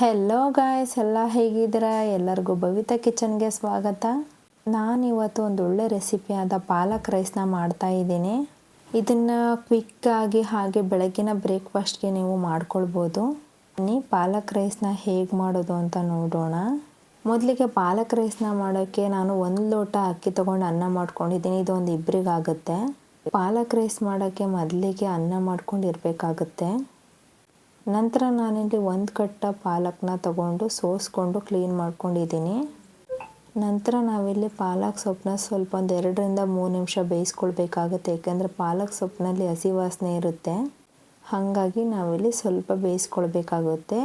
Hello guys, ಎಲ್ಲ ಹೇಗಿದ್ದೀರಾ? ಎಲ್ಲರಿಗೂ ಭವಿತಾ ಕಿಚನ್ಗೆ ಸ್ವಾಗತ. ನಾನಿವತ್ತು ಒಂದು ಒಳ್ಳೆ ರೆಸಿಪಿಯಾದ ಪಾಲಕ್ ರೈಸ್ನ ಮಾಡ್ತಾ ಇದ್ದೀನಿ. ಇದನ್ನು ಕ್ವಿಕ್ಕಾಗಿ ಹಾಗೆ ಬೆಳಗಿನ ಬ್ರೇಕ್ಫಾಸ್ಟ್ಗೆ ನೀವು ಮಾಡ್ಕೊಳ್ಬೋದು. ಪಾಲಕ್ ರೈಸ್ನ ಹೇಗೆ ಮಾಡೋದು ಅಂತ ನೋಡೋಣ. ಮೊದಲಿಗೆ ಪಾಲಕ್ ರೈಸ್ನ ಮಾಡೋಕ್ಕೆ ನಾನು 1 ಲೋಟ ಅಕ್ಕಿ ತೊಗೊಂಡು ಅನ್ನ ಮಾಡ್ಕೊಂಡಿದ್ದೀನಿ. ಇದು ಒಂದು ಇಬ್ಬರಿಗಾಗುತ್ತೆ. ಪಾಲಕ್ ರೈಸ್ ಮಾಡೋಕ್ಕೆ ಮೊದಲಿಗೆ ಅನ್ನ ಮಾಡ್ಕೊಂಡಿರಬೇಕಾಗುತ್ತೆ. ನಂತರ ನಾನಿಲ್ಲಿ 1 ಕಟ್ಟ ಪಾಲಕ್ನ ತಗೊಂಡು ಸೋಸ್ಕೊಂಡು ಕ್ಲೀನ್ ಮಾಡ್ಕೊಂಡಿದ್ದೀನಿ. ನಂತರ ನಾವಿಲ್ಲಿ ಪಾಲಕ್ ಸೊಪ್ಪನ್ನ ಸ್ವಲ್ಪ ಒಂದು 2ರಿಂದ 3 ನಿಮಿಷ ಬೇಯಿಸ್ಕೊಳ್ಬೇಕಾಗುತ್ತೆ. ಏಕೆಂದರೆ ಪಾಲಕ್ ಸೊಪ್ಪಿನಲ್ಲಿ ಹಸಿ ವಾಸನೆ ಇರುತ್ತೆ. ಹಾಗಾಗಿ ನಾವಿಲ್ಲಿ ಸ್ವಲ್ಪ ಬೇಯಿಸ್ಕೊಳ್ಬೇಕಾಗುತ್ತೆ.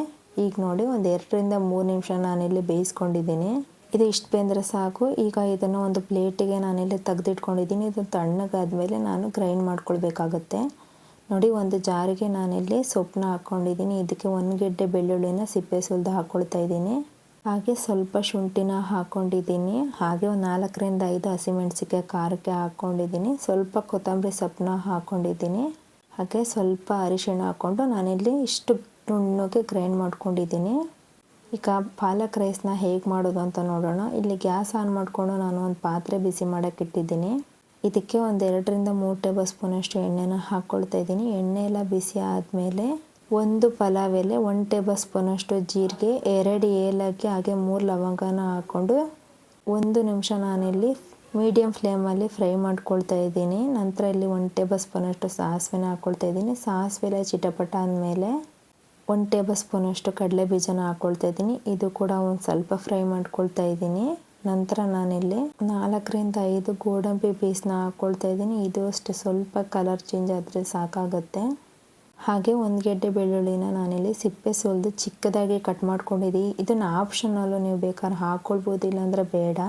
ಈಗ ನೋಡಿ, ಒಂದು 2ರಿಂದ 3 ನಿಮಿಷ ನಾನಿಲ್ಲಿ ಬೇಯಿಸ್ಕೊಂಡಿದ್ದೀನಿ. ಇದು ಇಷ್ಟು ಬೆಂದರೆ ಸಾಕು. ಈಗ ಇದನ್ನು ಒಂದು ಪ್ಲೇಟಿಗೆ ನಾನಿಲ್ಲಿ ತೆಗೆದಿಟ್ಕೊಂಡಿದ್ದೀನಿ. ಇದು ತಣ್ಣಗಾದ್ಮೇಲೆ ನಾನು ಗ್ರೈಂಡ್ ಮಾಡ್ಕೊಳ್ಬೇಕಾಗುತ್ತೆ. ನೋಡಿ, ಒಂದು ಜಾರಿಗೆ ನಾನಿಲ್ಲಿ ಸೊಪ್ಪನ್ನ ಹಾಕ್ಕೊಂಡಿದ್ದೀನಿ. ಇದಕ್ಕೆ 1 ಗೆಡ್ಡೆ ಬೆಳ್ಳುಳ್ಳಿನ ಸಿಪ್ಪೆ ಸುಲಿದು ಹಾಕ್ಕೊಳ್ತಾ ಇದ್ದೀನಿ. ಹಾಗೆ ಸ್ವಲ್ಪ ಶುಂಠಿನ ಹಾಕ್ಕೊಂಡಿದ್ದೀನಿ. ಹಾಗೆ ಒಂದು 4ರಿಂದ 5 ಹಸಿಮೆಣಸಿಕಾಯಿ ಖಾರಕ್ಕೆ ಹಾಕ್ಕೊಂಡಿದ್ದೀನಿ. ಸ್ವಲ್ಪ ಕೊತ್ತಂಬರಿ ಸೊಪ್ಪನ್ನ ಹಾಕ್ಕೊಂಡಿದ್ದೀನಿ. ಹಾಗೆ ಸ್ವಲ್ಪ ಅರಿಶಿಣ ಹಾಕ್ಕೊಂಡು ನಾನಿಲ್ಲಿ ಇಷ್ಟು ನುಣ್ಣಗೆ ಗ್ರೈಂಡ್ ಮಾಡ್ಕೊಂಡಿದ್ದೀನಿ. ಈಗ ಪಾಲಕ್ ರೈಸ್ನ ಹೇಗೆ ಮಾಡೋದು ಅಂತ ನೋಡೋಣ. ಇಲ್ಲಿ ಗ್ಯಾಸ್ ಆನ್ ಮಾಡಿಕೊಂಡು ನಾನು ಒಂದು ಪಾತ್ರೆ ಬಿಸಿ ಮಾಡೋಕ್ಕೆ ಇಟ್ಟಿದ್ದೀನಿ. ಇದಕ್ಕೆ ಒಂದು 2ರಿಂದ 3 ಟೇಬಲ್ ಸ್ಪೂನಷ್ಟು ಎಣ್ಣೆನ ಹಾಕ್ಕೊಳ್ತಾ ಇದ್ದೀನಿ. ಎಣ್ಣೆ ಎಲ್ಲ ಬಿಸಿ ಆದಮೇಲೆ 1 ಪಲಾವ್ ಎಲೆ, 1 ಟೇಬಲ್ ಸ್ಪೂನಷ್ಟು ಜೀರಿಗೆ, 2 ಏಲಕ್ಕಿ ಹಾಗೆ 3 ಲವಂಗನ ಹಾಕ್ಕೊಂಡು 1 ನಿಮಿಷ ನಾನಿಲ್ಲಿ ಮೀಡಿಯಮ್ ಫ್ಲೇಮಲ್ಲಿ ಫ್ರೈ ಮಾಡ್ಕೊಳ್ತಾ ಇದ್ದೀನಿ. ನಂತರ ಇಲ್ಲಿ 1 ಟೇಬಲ್ ಸ್ಪೂನಷ್ಟು ಸಾಸಿವೆನ ಹಾಕ್ಕೊಳ್ತಾ ಇದ್ದೀನಿ. ಸಾಸಿವೆ ಚಿಟಪಟ ಆದಮೇಲೆ 1 ಟೇಬಲ್ ಸ್ಪೂನಷ್ಟು ಕಡಲೆ ಬೀಜನ ಹಾಕ್ಕೊಳ್ತಾ ಇದ್ದೀನಿ. ಇದು ಕೂಡ ಒಂದು ಸ್ವಲ್ಪ ಫ್ರೈ ಮಾಡ್ಕೊಳ್ತಾ ಇದ್ದೀನಿ. ನಂತರ ನಾನಿಲ್ಲಿ 4ರಿಂದ 5 ಗೋಡಂಬಿ ಪೀಸ್ನ ಹಾಕ್ಕೊಳ್ತಾ ಇದ್ದೀನಿ. ಇದು ಅಷ್ಟೇ ಸ್ವಲ್ಪ ಕಲರ್ ಚೇಂಜ್ ಆದರೆ ಸಾಕಾಗುತ್ತೆ. ಹಾಗೆ 1 ಗೆಡ್ಡೆ ಬೆಳ್ಳುಳ್ಳಿನ ನಾನಿಲ್ಲಿ ಸಿಪ್ಪೆ ಸುಲಿದು ಚಿಕ್ಕದಾಗಿ ಕಟ್ ಮಾಡ್ಕೊಂಡಿದ್ದೀನಿ. ಇದನ್ನು ಆಪ್ಷನಲ್ಲು, ನೀವು ಬೇಕಾದ್ರೆ ಹಾಕ್ಕೊಳ್ಬೋದು, ಇಲ್ಲಾಂದರೆ ಬೇಡ.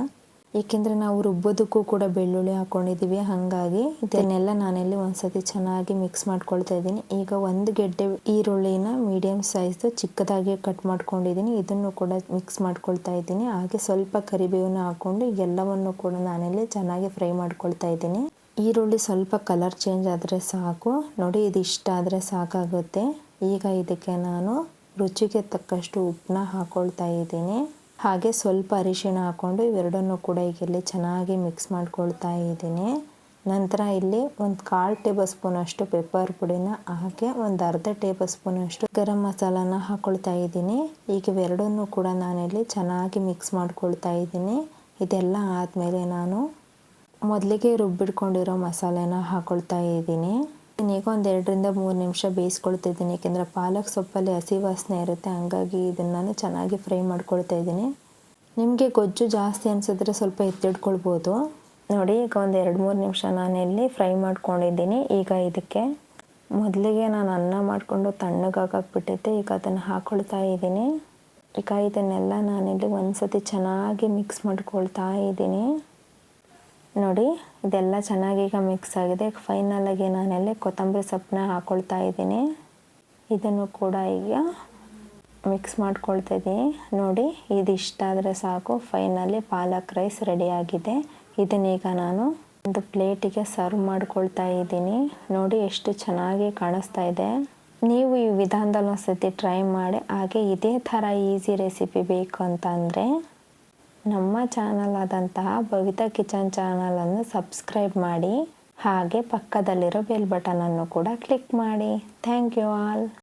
ಏಕೆಂದರೆ ನಾವು ರುಬ್ಬೋದಕ್ಕೂ ಕೂಡ ಬೆಳ್ಳುಳ್ಳಿ ಹಾಕ್ಕೊಂಡಿದ್ದೀವಿ. ಹಾಗಾಗಿ ಇದನ್ನೆಲ್ಲ ನಾನಿಲ್ಲಿ ಒಂದ್ಸತಿ ಚೆನ್ನಾಗಿ ಮಿಕ್ಸ್ ಮಾಡ್ಕೊಳ್ತಾ ಇದ್ದೀನಿ. ಈಗ 1 ಗೆಡ್ಡೆ ಈರುಳ್ಳಿನ ಮೀಡಿಯಮ್ ಸೈಜ್ದು ಚಿಕ್ಕದಾಗಿ ಕಟ್ ಮಾಡ್ಕೊಂಡಿದ್ದೀನಿ. ಇದನ್ನು ಕೂಡ ಮಿಕ್ಸ್ ಮಾಡ್ಕೊಳ್ತಾ ಇದ್ದೀನಿ. ಹಾಗೆ ಸ್ವಲ್ಪ ಕರಿಬೇವನ್ನ ಹಾಕ್ಕೊಂಡು ಎಲ್ಲವನ್ನು ಕೂಡ ನಾನಿಲ್ಲಿ ಚೆನ್ನಾಗಿ ಫ್ರೈ ಮಾಡ್ಕೊಳ್ತಾ ಇದ್ದೀನಿ. ಈರುಳ್ಳಿ ಸ್ವಲ್ಪ ಕಲರ್ ಚೇಂಜ್ ಆದರೆ ಸಾಕು. ನೋಡಿ, ಇದು ಇಷ್ಟ ಆದರೆ ಸಾಕಾಗುತ್ತೆ. ಈಗ ಇದಕ್ಕೆ ನಾನು ರುಚಿಗೆ ತಕ್ಕಷ್ಟು ಉಪ್ಪನ್ನ ಹಾಕ್ಕೊಳ್ತಾ ಇದ್ದೀನಿ. ಹಾಗೆ ಸ್ವಲ್ಪ ಅರಿಶಿಣ ಹಾಕ್ಕೊಂಡು ಇವೆರಡನ್ನು ಕೂಡ ಈಗ ಇಲ್ಲಿ ಚೆನ್ನಾಗಿ ಮಿಕ್ಸ್ ಮಾಡ್ಕೊಳ್ತಾ ಇದ್ದೀನಿ. ನಂತರ ಇಲ್ಲಿ ಒಂದು 1/4 ಟೇಬಲ್ ಸ್ಪೂನಷ್ಟು ಪೆಪ್ಪರ್ ಪುಡಿನ, ಹಾಗೆ ಒಂದು 1/2 ಟೇಬಲ್ ಸ್ಪೂನಷ್ಟು ಗರಂ ಮಸಾಲಾನ ಹಾಕ್ಕೊಳ್ತಾ ಇದ್ದೀನಿ. ಈಗ ಇವೆರಡನ್ನು ಕೂಡ ನಾನಿಲ್ಲಿ ಚೆನ್ನಾಗಿ ಮಿಕ್ಸ್ ಮಾಡ್ಕೊಳ್ತಾ ಇದ್ದೀನಿ. ಇದೆಲ್ಲ ಆದಮೇಲೆ ನಾನು ಮೊದಲಿಗೆ ರುಬ್ಬಿಟ್ಕೊಂಡಿರೋ ಮಸಾಲೆನ ಹಾಕ್ಕೊಳ್ತಾ ಇದ್ದೀನಿ. ಈಗ ಒಂದು 2ರಿಂದ 3 ನಿಮಿಷ ಬೇಯಿಸ್ಕೊಳ್ತಿದ್ದೀನಿ. ಏಕೆಂದರೆ ಪಾಲಕ್ ಸೊಪ್ಪಲ್ಲಿ ಹಸಿ ವಾಸನೆ ಇರುತ್ತೆ. ಹಾಗಾಗಿ ಇದನ್ನು ನಾನು ಚೆನ್ನಾಗಿ ಫ್ರೈ ಮಾಡ್ಕೊಳ್ತಾ ಇದ್ದೀನಿ. ನಿಮಗೆ ಗೊಜ್ಜು ಜಾಸ್ತಿ ಅನಿಸಿದ್ರೆ ಸ್ವಲ್ಪ ಎತ್ತಿಡ್ಕೊಳ್ಬೋದು. ನೋಡಿ, ಈಗ ಒಂದು 2-3 ನಿಮಿಷ ನಾನಿಲ್ಲಿ ಫ್ರೈ ಮಾಡ್ಕೊಂಡಿದ್ದೀನಿ. ಈಗ ಇದಕ್ಕೆ ಮೊದಲಿಗೆ ನಾನು ಅನ್ನ ಮಾಡಿಕೊಂಡು ತಣ್ಣಗಾಕಿಬಿಟ್ಟಿದ್ದೆ. ಈಗ ಅದನ್ನು ಹಾಕ್ಕೊಳ್ತಾ ಇದ್ದೀನಿ. ಈಗ ಇದನ್ನೆಲ್ಲ ನಾನಿಲ್ಲಿ ಒಂದು ಸತಿ ಚೆನ್ನಾಗಿ ಮಿಕ್ಸ್ ಮಾಡ್ಕೊಳ್ತಾ ಇದ್ದೀನಿ. ನೋಡಿ, ಇದೆಲ್ಲ ಚೆನ್ನಾಗಿ ಈಗ ಮಿಕ್ಸ್ ಆಗಿದೆ. ಫೈನಲಾಗಿ ನಾನೆಲ್ಲಿ ಕೊತ್ತಂಬರಿ ಸೊಪ್ಪನ್ನ ಹಾಕ್ಕೊಳ್ತಾ ಇದ್ದೀನಿ. ಇದನ್ನು ಕೂಡ ಈಗ ಮಿಕ್ಸ್ ಮಾಡ್ಕೊಳ್ತಾ ಇದ್ದೀನಿ. ನೋಡಿ, ಇದು ಇಷ್ಟ ಆದರೆ ಸಾಕು. ಫೈನಲಿ ಪಾಲಕ್ ರೈಸ್ ರೆಡಿಯಾಗಿದೆ. ಇದನ್ನೀಗ ನಾನು ಒಂದು ಪ್ಲೇಟಿಗೆ ಸರ್ವ್ ಮಾಡ್ಕೊಳ್ತಾ ಇದ್ದೀನಿ. ನೋಡಿ, ಎಷ್ಟು ಚೆನ್ನಾಗಿ ಕಾಣಿಸ್ತಾ ಇದೆ. ನೀವು ಈ ವಿಧಾನದಲ್ಲಿ ಒಂದು ಸತಿ ಟ್ರೈ ಮಾಡಿ. ಹಾಗೆ ಇದೇ ಥರ ಈಸಿ ರೆಸಿಪಿ ಬೇಕು ಅಂತ ಅಂದರೆ ನಮ್ಮ ಚಾನಲ್ ಆದಂತಹ ಭವಿತಾ ಕಿಚನ್ ಚಾನಲನ್ನು ಸಬ್ಸ್ಕ್ರೈಬ್ ಮಾಡಿ. ಹಾಗೆ ಪಕ್ಕದಲ್ಲಿರೋ ಬೆಲ್ ಬಟನನ್ನು ಕೂಡ ಕ್ಲಿಕ್ ಮಾಡಿ. Thank you all.